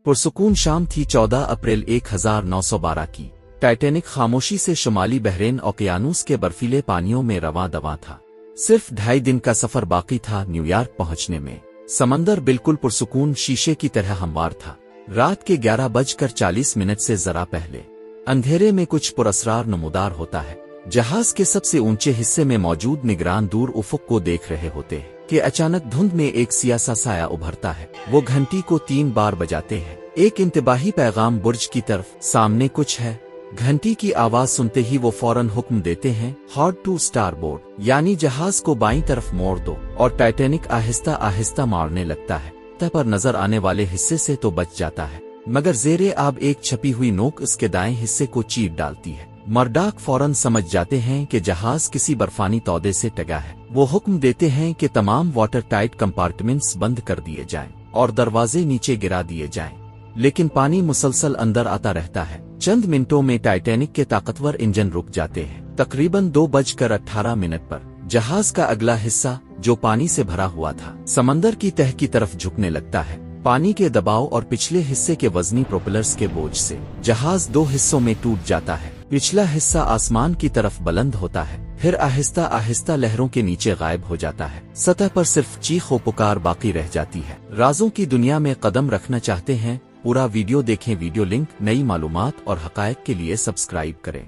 पुरसुकून शाम थी 14 अप्रैल 1912 की। टाइटैनिक खामोशी से शुमाली बहरेन ओकियानूस के बर्फीले पानियों में रवां दवां था। सिर्फ 2.5 दिन का सफर बाकी था न्यूयॉर्क पहुंचने में। समंदर बिल्कुल पुरसुकून शीशे की तरह हमवार था। रात के 11:40 से जरा पहले अंधेरे में कुछ पुरअसरार नमूदार होता है। जहाज के सबसे ऊंचे हिस्से में मौजूद निगरान दूर उफुक को देख रहे होते हैं कि अचानक धुंध में एक सियासा साया उभरता है। वो घंटी को 3 बार बजाते हैं, एक इंतबाही पैगाम बुर्ज की तरफ, सामने कुछ है। घंटी की आवाज सुनते ही वो फौरन हुक्म देते हैं, हॉट टू स्टारबोर्ड, यानी जहाज को बाईं तरफ मोड़ दो, और टाइटैनिक आहिस्ता आहिस्ता मारने लगता है। तह पर नजर आने वाले हिस्से से तो बच जाता है, मगर ज़ेरे आब एक छपी हुई नोक उसके दाएं हिस्से को चीर डालती है। मर्डाक फौरन समझ जाते हैं कि जहाज किसी बर्फानी तौदे से टगा है। वो हुक्म देते हैं कि तमाम वाटर टाइट कंपार्टमेंट्स बंद कर दिए जाएं और दरवाजे नीचे गिरा दिए जाएं। लेकिन पानी मुसलसल अंदर आता रहता है। चंद मिनटों में टाइटैनिक के ताकतवर इंजन रुक जाते हैं। तकरीबन 2:18 पर जहाज का अगला हिस्सा, जो पानी से भरा हुआ था, समंदर की तह की तरफ झुकने लगता है। पानी के दबाव और पिछले हिस्से के वजनी प्रोपेलर्स के बोझ से जहाज 2 हिस्सों में टूट जाता है। पिछला हिस्सा आसमान की तरफ बुलंद होता है, फिर आहिस्ता आहिस्ता लहरों के नीचे गायब हो जाता है। सतह पर सिर्फ चीख व पुकार बाकी रह जाती है। राजों की दुनिया में कदम रखना चाहते हैं? पूरा वीडियो देखें। वीडियो लिंक, नई मालूमात और हकायक के लिए सब्सक्राइब करें।